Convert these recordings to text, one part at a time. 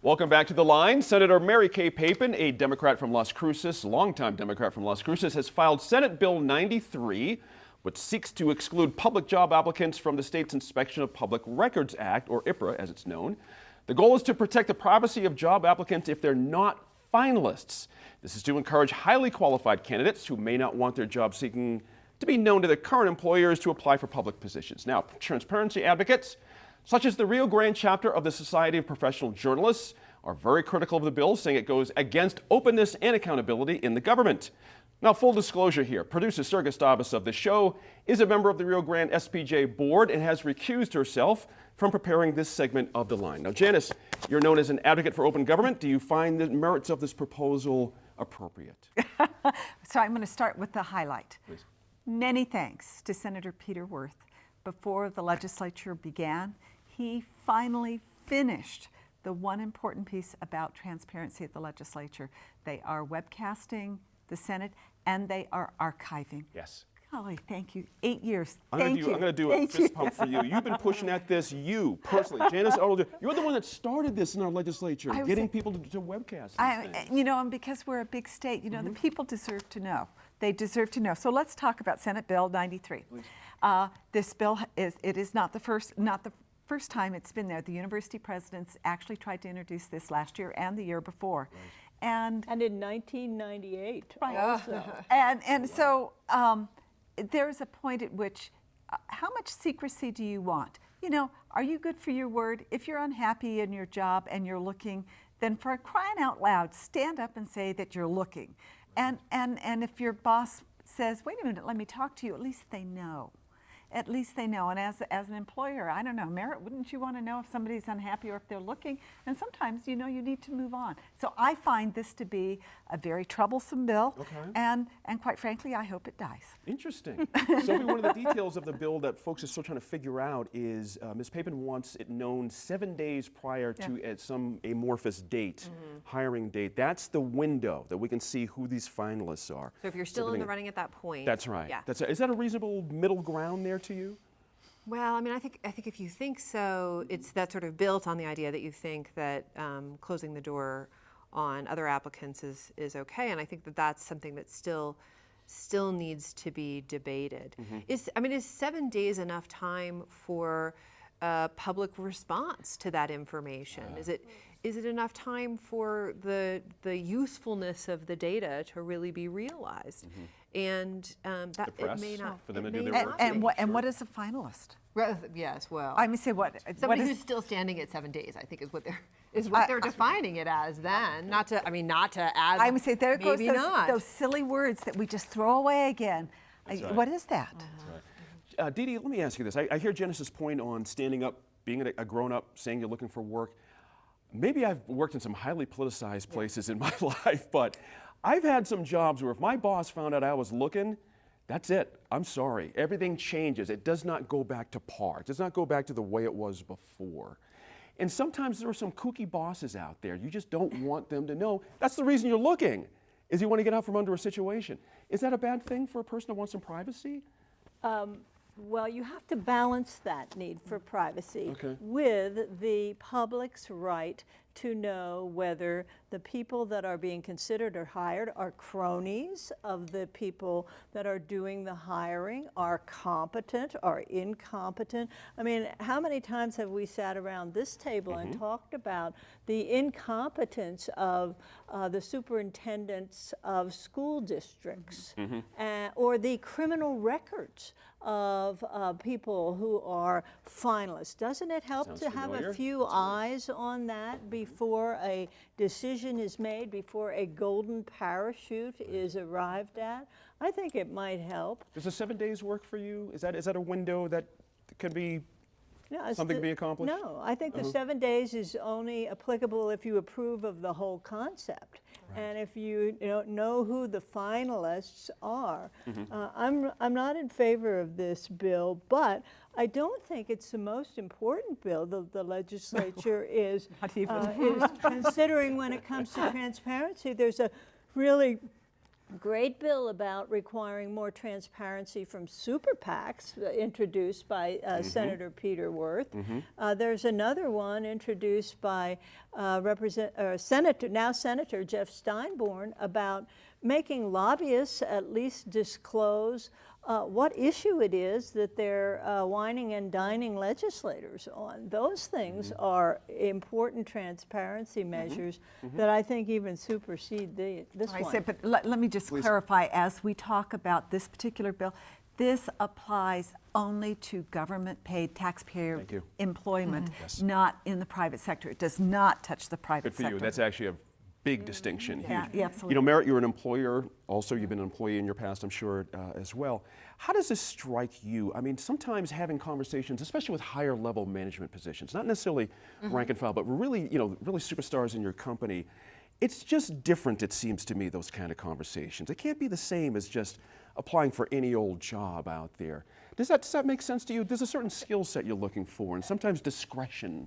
Welcome back to The Line. Senator Mary Kay Papen, a Democrat from Las Cruces, longtime Democrat from Las Cruces, has filed Senate Bill 93, which seeks to exclude public job applicants from the state's Inspection of Public Records Act, or IPRA as it's known. The goal is to protect the privacy of job applicants if they're not finalists. This is to encourage highly qualified candidates who may not want their job seeking to be known to their current employers to apply for public positions. Now, transparency advocates, such as the Rio Grande chapter of the Society of Professional Journalists, are very critical of the bill, saying it goes against openness and accountability in the government. Now, full disclosure here, producer Sir Gustavus of the show is a member of the Rio Grande SPJ board and has recused herself from preparing this segment of The Line. Now, Janice, you're known as an advocate for open government. Do you find the merits of this proposal appropriate? So I'm going to start with the highlight. Please. Many thanks to Senator Peter Wirth. Before the legislature began, he finally finished the one important piece about transparency at the legislature. They are webcasting the Senate and they are archiving. Yes. Golly, thank you. 8 years. I'm going to do a fist pump for you. You've been pushing at this, you personally. Janice Arnold, you're the one that started this in our legislature, getting people to webcast. And because we're a big state, the people deserve to know. They deserve to know. So let's talk about Senate Bill 93. This bill is not the first time it's been there. The university presidents actually tried to introduce this last year and the year before. Right. And in 1998 right. also. So there's a point at which, how much secrecy do you want? Are you good for your word? If you're unhappy in your job and you're looking, then for crying out loud, stand up and say that you're looking. And if your boss says, wait a minute, let me talk to you, at least they know. At least they know. And as an employer, I don't know, Merritt, wouldn't you want to know if somebody's unhappy or if they're looking? And sometimes, you need to move on. So I find this to be a very troublesome bill. Okay. And quite frankly, I hope it dies. Interesting. Sophie, one of the details of the bill that folks are still trying to figure out is Ms. Papen wants it known 7 days prior to some amorphous date, hiring date. That's the window that we can see who these finalists are. So if you're still in the running at that point. That's right. Yeah. Is that a reasonable middle ground there to you? Well, I mean, I think if you think so, it's that sort of built on the idea that you think that closing the door on other applicants is okay, and I think that that's something that still needs to be debated. Is 7 days enough time for public response to that information? Is it enough time for the usefulness of the data to really be realized? And that press, it may not for them to it do may their not work. be. And what is a finalist? Yes, well, I mean, say what? somebody what who's still standing at 7 days, I think, is what they're defining it as. Then, not to add. I would say there goes maybe not. those silly words that we just throw away again. Right. What is that? That's right. Dee Dee, let me ask you this. I hear Janice's point on standing up, being a grown-up, saying you're looking for work. Maybe I've worked in some highly politicized places in my life, but I've had some jobs where if my boss found out I was looking, that's it. I'm sorry. Everything changes. It does not go back to par. It does not go back to the way it was before. And sometimes there are some kooky bosses out there. You just don't want them to know. That's the reason you're looking, is you want to get out from under a situation. Is that a bad thing for a person that wants some privacy? Well, you have to balance that need for privacy with the public's right to know whether the people that are being considered or hired are cronies of the people that are doing the hiring, are competent, are incompetent. I mean, how many times have we sat around this table and talked about the incompetence of the superintendents of school districts or the criminal records of people who are finalists? Doesn't it help to have a few eyes on that before a decision is made, before a golden parachute is arrived at? I think it might help. Does the 7 days work for you? Is that a window that can be something to be accomplished? No, I think the 7 days is only applicable if you approve of the whole concept. Right. And if you know who the finalists are. I'm not in favor of this bill, but I don't think it's the most important bill the legislature is considering when it comes to transparency. There's a really great bill about requiring more transparency from super PACs introduced by Senator Peter Wirth. There's another one introduced by Senator Jeff Steinborn about making lobbyists at least disclose what issue it is that they're whining and dining legislators on. Those things are important transparency measures that I think even supersede this I one. say, but let me just clarify, as we talk about this particular bill, this applies only to government-paid taxpayer Thank you. employment, not in the private sector. It does not touch the private Good for sector. you. That's actually a big distinction. Yeah, Huge. yeah, absolutely. You know, Merritt, you're an employer. Also, you've been an employee in your past, I'm sure, as well. How does this strike you? I mean, sometimes having conversations, especially with higher level management positions, not necessarily rank and file, but really, really superstars in your company, it's just different, it seems to me, those kind of conversations. It can't be the same as just applying for any old job out there. Does that make sense to you? There's a certain skill set you're looking for, and sometimes discretion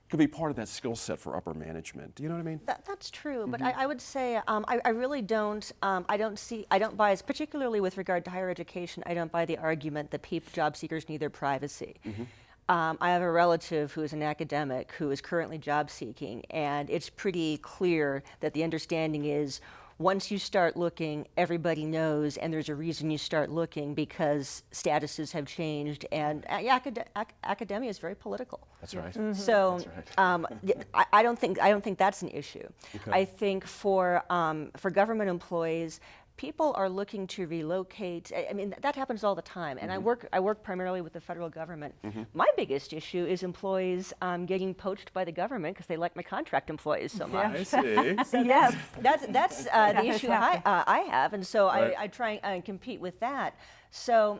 could be part of that skill set for upper management. Do you know what I mean? That's true, but I would say I really don't. I don't buy, particularly with regard to higher education. I don't buy the argument that job seekers need their privacy. I have a relative who is an academic who is currently job seeking, and it's pretty clear that the understanding is once you start looking, everybody knows, and there's a reason you start looking because statuses have changed, and academia is very political. That's right. So I don't think that's an issue. Okay. I think for government employees, people are looking to relocate. I mean, that happens all the time. And I work primarily with the federal government. My biggest issue is employees getting poached by the government because they like my contract employees so much. I see. So Yes. that's the has issue happened. I have, and so Right. I try and compete with that. So,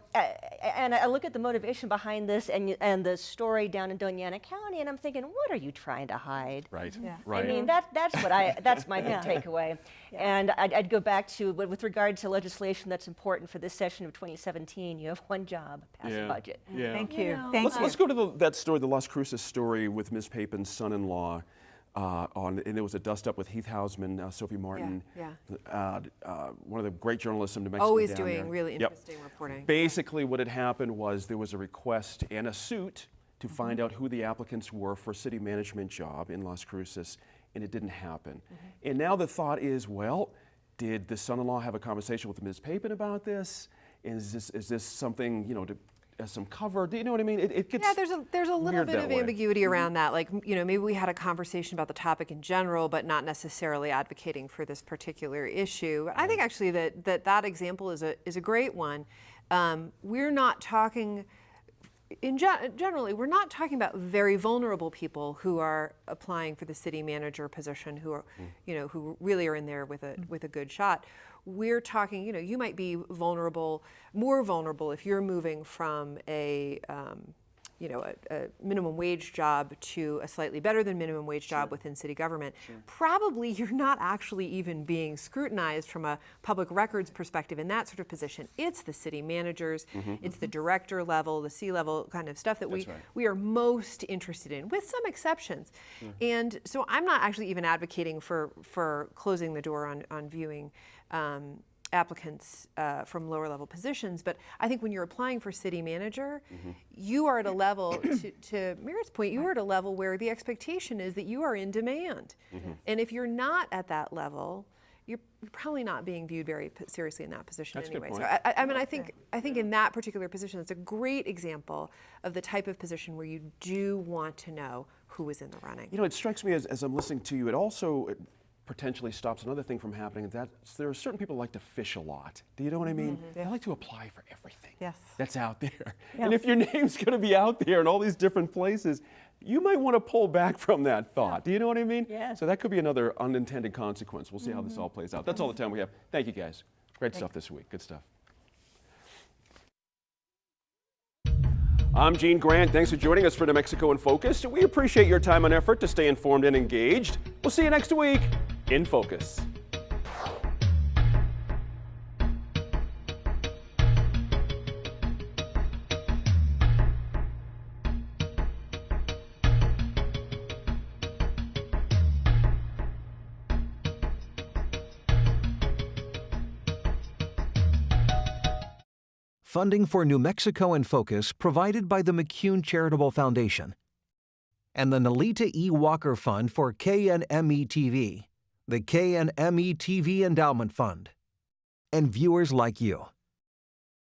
and I look at the motivation behind this and the story down in Doñana County, and I'm thinking, what are you trying to hide? Right. Yeah. Right. I mean, that's my big takeaway. And I'd go back to, with regard to legislation that's important for this session of 2017, you have one job, pass a budget. Yeah. Thank you. know, Thank you. Let's go to that story, the Las Cruces story with Ms. Papin's son-in-law. And there was a dust-up with Heath Hausman, Sophie Martin, one of the great journalists from New Mexico. Always down doing there. really Yep. interesting reporting. Basically, what had happened was there was a request and a suit to find out who the applicants were for a city management job in Las Cruces, and it didn't happen. And now the thought is, well, did the son-in-law have a conversation with Ms. Papin about this? Is this something, as some cover? Do you know what I mean? It gets Yeah, there's a little weird bit that of way. ambiguity around that. Like, maybe we had a conversation about the topic in general, but not necessarily advocating for this particular issue. I think actually that example is a great one. We're not talking. Generally, we're not talking about very vulnerable people who are applying for the city manager position, who are, who really are in there with a good shot. We're talking, you might be more vulnerable if you're moving from a minimum wage job to a slightly better than minimum wage job within city government. Probably you're not actually even being scrutinized from a public records perspective in that sort of position. It's the city managers, it's the director level, the C-level kind of stuff that we are most interested in, with some exceptions. And so I'm not actually even advocating for closing the door on viewing applicants from lower level positions, but I think when you're applying for city manager, you are at a level, to Merritt's point, you are at a level where the expectation is that you are in demand. And if you're not at that level, you're probably not being viewed very seriously in that position That's a good anyway. point. So I think in that particular position, it's a great example of the type of position where you do want to know who is in the running. It strikes me as I'm listening to you, it also potentially stops another thing from happening. That there are certain people who like to fish a lot. Do you know what I mean? They like to apply for everything Yes. that's out there. And if your name's going to be out there in all these different places, you might want to pull back from that thought. Do you know what I mean? Yes. So that could be another unintended consequence. We'll see how this all plays out. That's all the time we have. Thank you, guys. Great stuff this week. Good stuff. I'm Gene Grant. Thanks for joining us for New Mexico in Focus. We appreciate your time and effort to stay informed and engaged. We'll see you next week in Focus. Funding for New Mexico in Focus provided by the McCune Charitable Foundation. And the Nalita E. Walker Fund for KNME TV, the KNME TV Endowment Fund. And viewers like you.